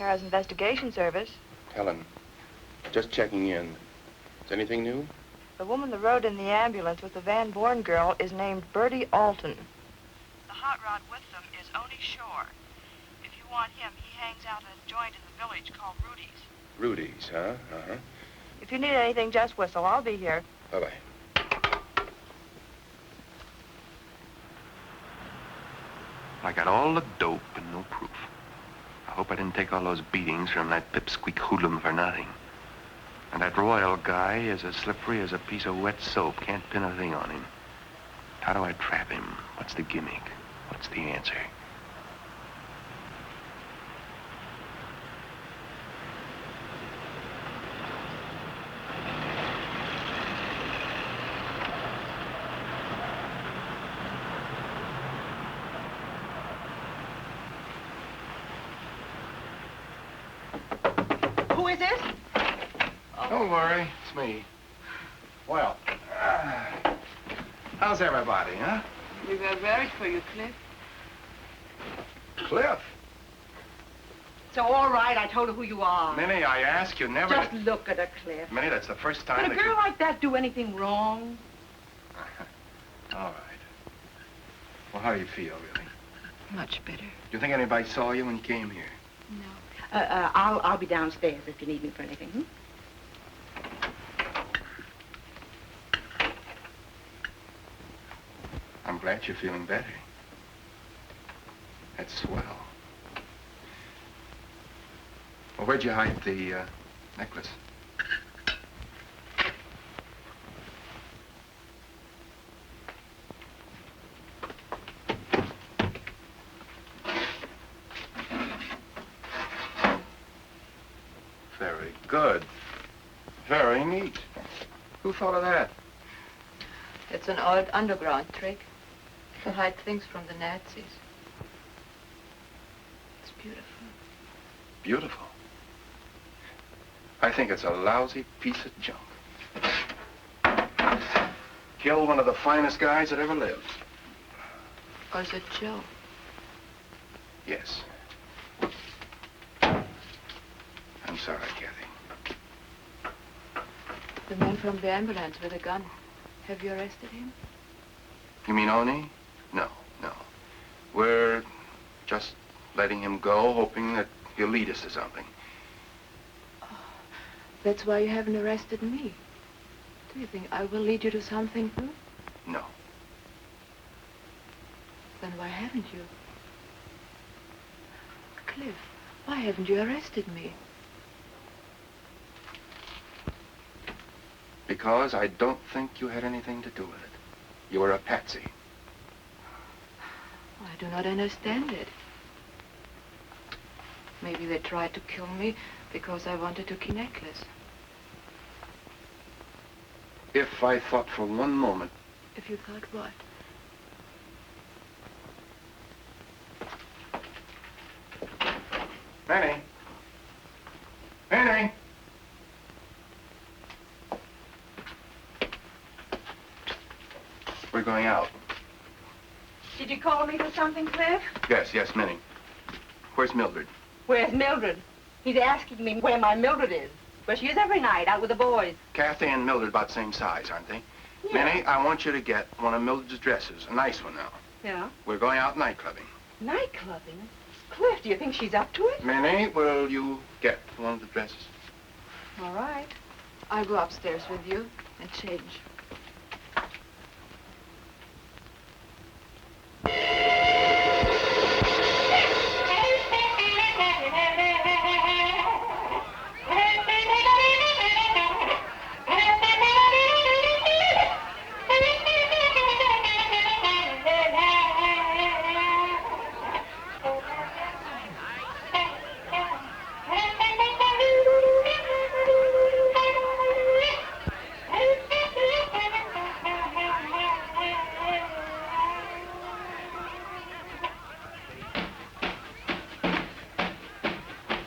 Harrah's investigation service. Helen, just checking in. Is anything new? The woman that rode in the ambulance with the Van Born girl is named Bertie Alton. The hot rod with them is Oni Shore. If you want him, he hangs out at a joint in the village called Rudy's. Rudy's, huh? Uh-huh. If you need anything, just whistle. I'll be here. Bye-bye. I got all the dope and no proof. I hope I didn't take all those beatings from that pipsqueak hoodlum for nothing. And that Royal guy is as slippery as a piece of wet soap. Can't pin a thing on him. How do I trap him? What's the gimmick? What's the answer? Who is this? Don't worry, it's me. Well, how's everybody, huh? We were worried for you, Cliff. Cliff. So, all right, I told her who you are. Minnie, I asked you never Just to... look at her, Cliff. Minnie, that's the first time Could a that girl like that do anything wrong? All right. Well, how do you feel, really? Much better. Do you think anybody saw you when you came here? No. I'll be downstairs if you need me for anything, hmm? I'm glad you're feeling better. That's swell. Well, where'd you hide the necklace? Very good. Very neat. Who thought of that? It's an old underground trick to hide things from the Nazis. It's beautiful. Beautiful. I think it's a lousy piece of junk. Killed one of the finest guys that ever lived. Or is it Joe? Yes. I'm sorry, Kathy. The man from the ambulance with a gun. Have you arrested him? You mean Oni? No, no. We're just letting him go, hoping that he'll lead us to something. That's why you haven't arrested me. Do you think I will lead you to something too? No. Then why haven't you? Cliff, why haven't you arrested me? Because I don't think you had anything to do with it. You were a patsy. I do not understand it. Maybe they tried to kill me because I wanted to keep the necklace. If I thought for one moment... If you thought what? Manny! Manny! We're going out. Did you call me for something, Cliff? Yes, Minnie. Where's Mildred? Where's Mildred? He's asking me where my Mildred is. Where she is every night, out with the boys. Kathy and Mildred about the same size, aren't they? Yeah. Minnie, I want you to get one of Mildred's dresses. A nice one now. Yeah? We're going out night clubbing. Night clubbing? Cliff, do you think she's up to it? Minnie, will you get one of the dresses? All right. I'll go upstairs with you and change.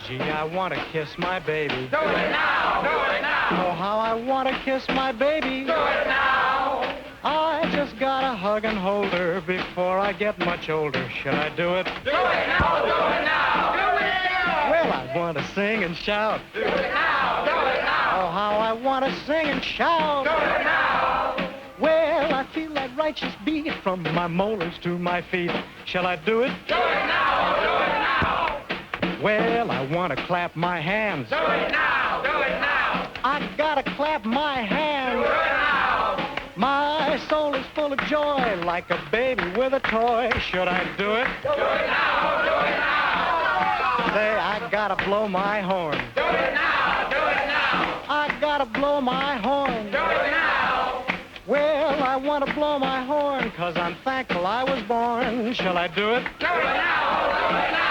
Gee, I want to kiss my baby. Do it now! Do it now! Oh, how I want to kiss my baby. Do it now! I just gotta hug and hold her before I get much older. Should I do it? Do it now! Do it now! Do it now! Well, I want to sing and shout. Do it now. Do it now. Oh, how I want to sing and shout. Do it now. Well, I feel that righteous beat from my molars to my feet. Shall I do it? Do it now. Do it now. Well, I want to clap my hands. Do it now. Do it now. I gotta clap my hands. Do it now. My soul is full of joy, like a baby with a toy. Should I do it? Do it now. Do it now. Say, I gotta blow my horn. Do it now. Do it now. I gotta blow my horn. Do it now. Well, I want to blow my horn, 'cause I'm thankful I was born. Shall I do it? Do it now. Do it now.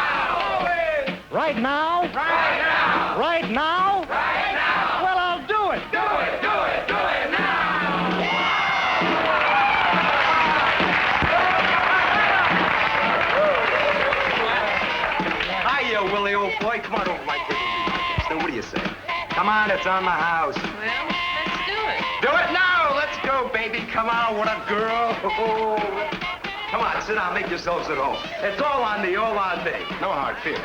Right now? Right now. Right now? Right now. Well, I'll do it. Do it. Do it. Do it now. Hiya, Willie, old boy. Come on over, my kid. So what do you say? Come on, it's on the house. Well, let's do it. Do it now! Let's go, baby. Come on, what a girl. Come on, sit down, make yourselves at home. It's all on me, all on me. No hard feelings.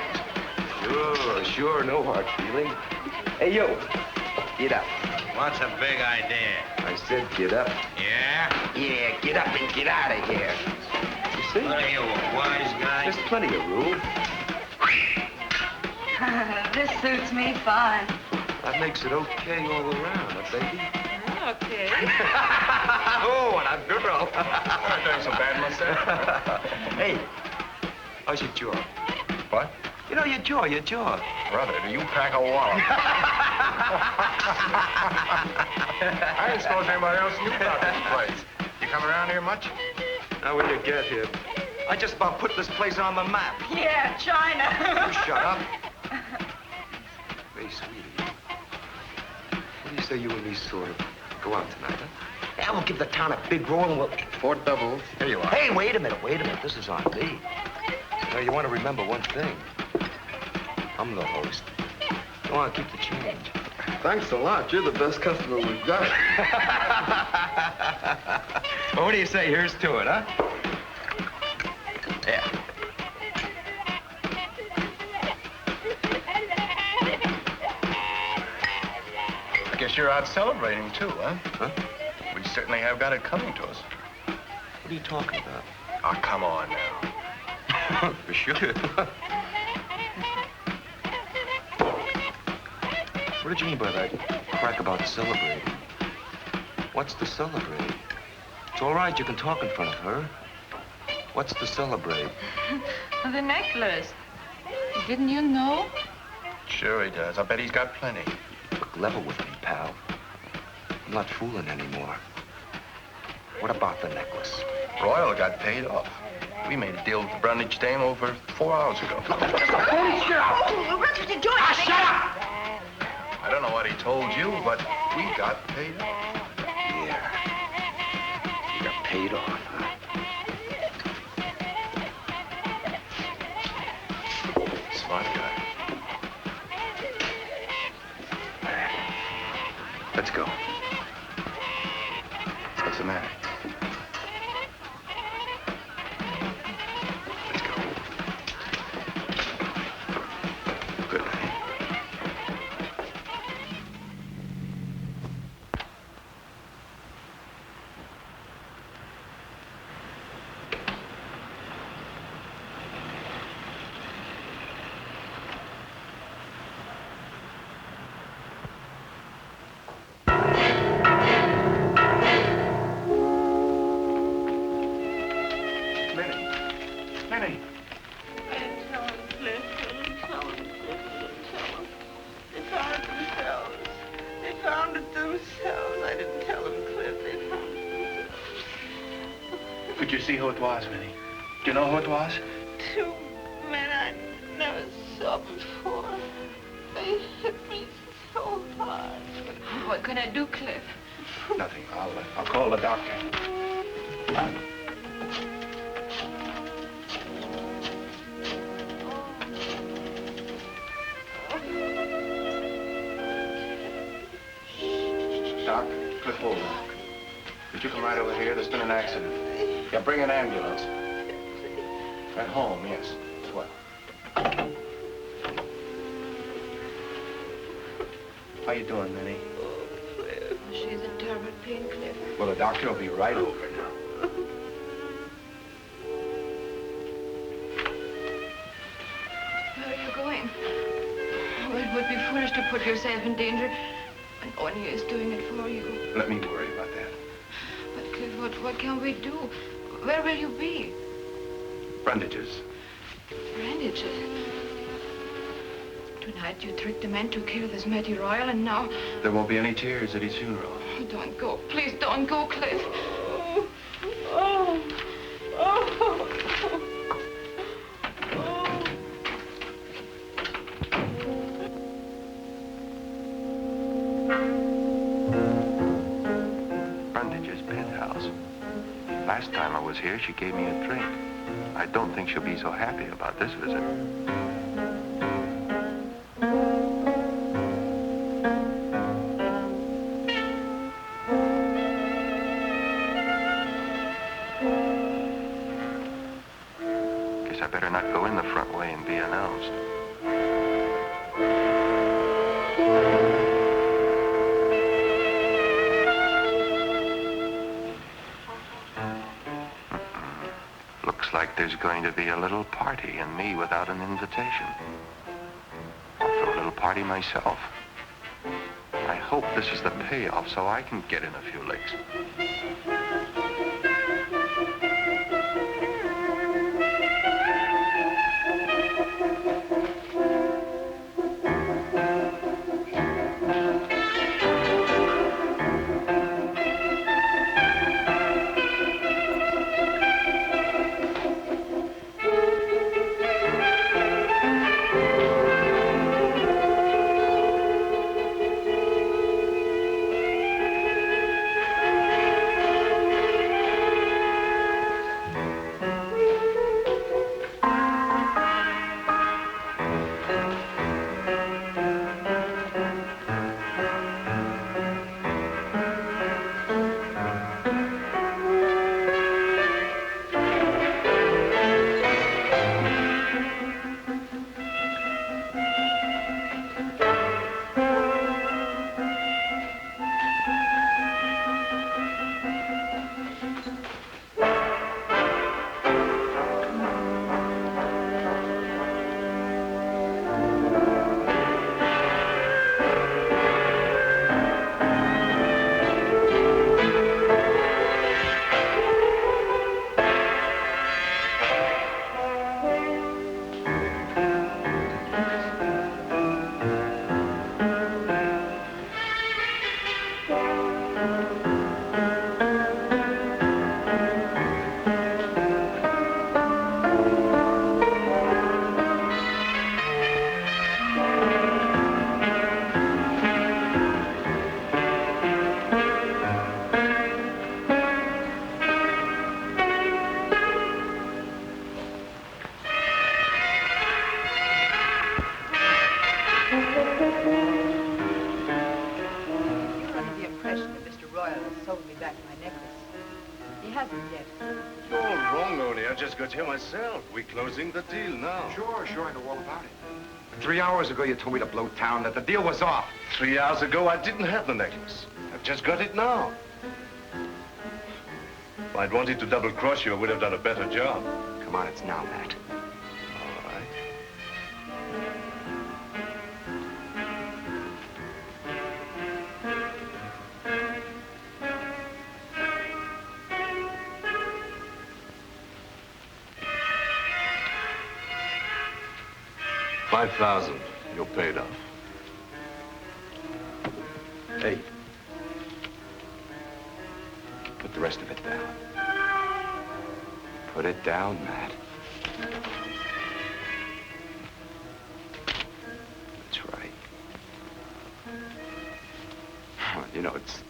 Sure, no hard feeling. Hey, you, get up. What's a big idea? I said get up. Yeah? Yeah, get up and get out of here. You see? What are you, a wise guy? There's plenty of room. This suits me fine. That makes it okay all around, huh, baby? Okay. Oh, what a girl. I'm not doing so bad myself. Hey, how's your jaw? What? You know, your jaw. Brother, do you pack a wallop? I didn't suppose anybody else knew about this place. You come around here much? Now, when you get here, I just about put this place on the map. Yeah, China. You shut up. Hey, sweetie. What do you say you and me sort of go out tonight, huh? Yeah, we'll give the town a big roll and we'll... 4 doubles. Here you are. Hey, wait a minute. This is on me. Now, you want to remember one thing. I'm the host. You want to keep the change. Thanks a lot. You're the best customer we've got. Well, what do you say? Here's to it, huh? Yeah. I guess you're out celebrating, too, huh? Huh? We certainly have got it coming to us. What are you talking about? Oh, come on now. For sure. What did you mean by that crack about celebrating? What's to celebrate? It's all right, you can talk in front of her. What's to celebrate? The necklace. Didn't you know? Sure he does. I bet he's got plenty. Look, level with me, pal. I'm not fooling anymore. What about the necklace? Royal got paid off. We made a deal with the Brundage dame over 4 hours ago. Oh, what did you do? Shut up! I don't know what he told you, but we got paid off. Yeah. You got paid off, huh? Smart guy. Let's go. What's the matter? Let's go. Good night. Minnie. I didn't tell him, Cliff. I didn't tell him, Cliff. I didn't tell him. They found it themselves. They found it themselves. I didn't tell him, Cliff. They found it themselves. Could you see who it was, Minnie? Do you know who it was? 2 men I never saw before. They hit me so hard. What can I do, Cliff? Nothing. I'll call the doctor. Doc, Cliff Holden. Could you come right over here? There's been an accident. Yeah, bring an ambulance. At home, yes. Swell. How you doing, Minnie? Oh, Cliff. She's in terrible pain, Cliff. Well, the doctor will be right over now. Where are you going? Oh, it would be foolish to put yourself in danger. And Oni is doing it for you. Let me worry about that. But, Cliff, what can we do? Where will you be? Brandages. Brandages. Tonight you tricked the men to kill this Matty Royal, and now... There won't be any tears at his funeral. Oh, don't go. Please don't go, Cliff. Oh, oh, oh, Brandage's penthouse. Last time I was here, she gave me a drink. I don't think she'll be so happy about this visit. Guess I better not go in the front way and be announced. Looks like there's going to be a little party and me without an invitation. I'll throw a little party myself. I hope this is the payoff so I can get in a few licks. You're all wrong, Lottie. I just got here myself. We're closing the deal now. Sure, I know all about it. 3 hours ago, you told me to blow town, that the deal was off. 3 hours ago, I didn't have the necklace. I've just got it now. If I'd wanted to double-cross you, I would have done a better job. Come on, it's now, Matt. All right. $5,000. You're paid off. Hey. Put the rest of it down. Put it down, Matt. That's right. Well, you know, it's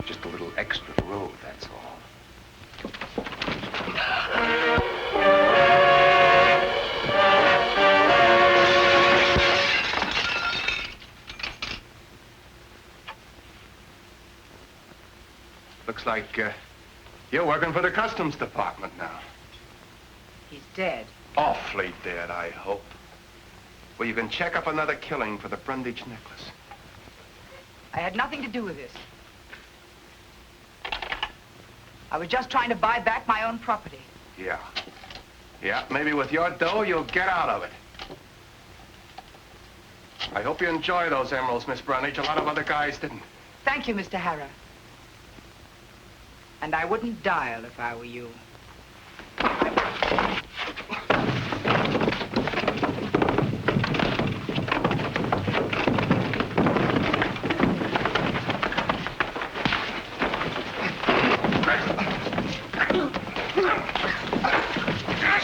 just a little extra road, that's all. Looks like you're working for the Customs Department now. He's dead. Awfully dead, I hope. Well, you can check up another killing for the Brundage necklace. I had nothing to do with this. I was just trying to buy back my own property. Yeah. Yeah, maybe with your dough, you'll get out of it. I hope you enjoy those emeralds, Miss Brundage. A lot of other guys didn't. Thank you, Mr. Harrah. And I wouldn't dial if I were you.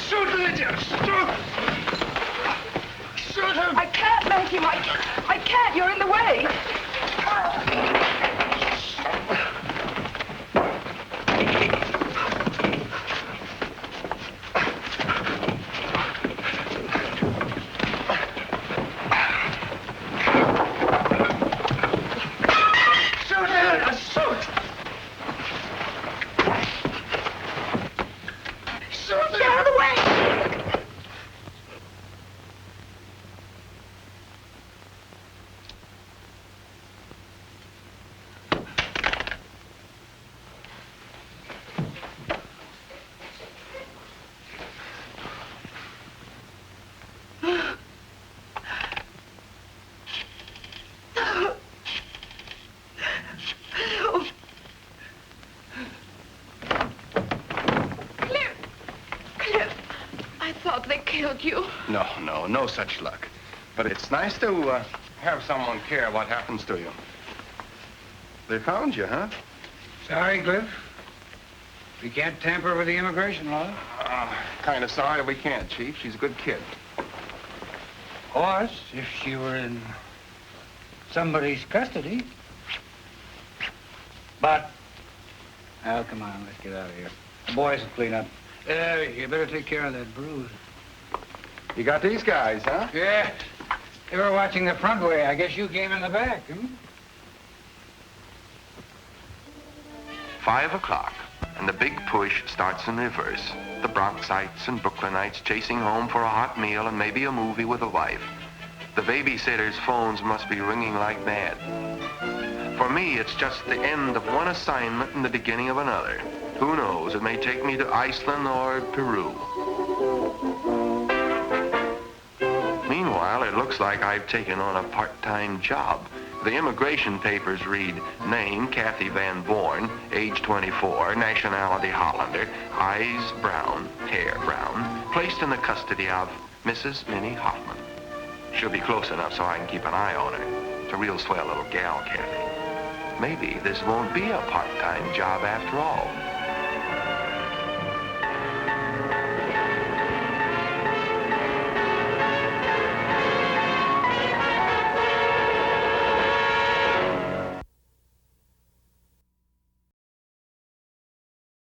Shoot him! Shoot him! I can't make him. I can't. You're in the way. You. No such luck. But it's nice to have someone care what happens to you. They found you, huh? Sorry, Cliff. We can't tamper with the immigration law. Kind of sorry we can't, Chief. She's a good kid. Of course, if she were in somebody's custody. But, oh, come on, let's get out of here. The boys will clean up. You better take care of that bruise. You got these guys, huh? Yeah. They were watching the front way. I guess you came in the back, hmm? 5 o'clock, and the big push starts in reverse. The Bronxites and Brooklynites chasing home for a hot meal and maybe a movie with a wife. The babysitters' phones must be ringing like mad. For me, it's just the end of one assignment and the beginning of another. Who knows? It may take me to Iceland or Peru. Meanwhile, it looks like I've taken on a part-time job. The immigration papers read, name, Kathy Van Born, age 24, nationality Hollander, eyes brown, hair brown, placed in the custody of Mrs. Minnie Hoffman. She'll be close enough so I can keep an eye on her. It's a real swell little gal, Kathy. Maybe this won't be a part-time job after all.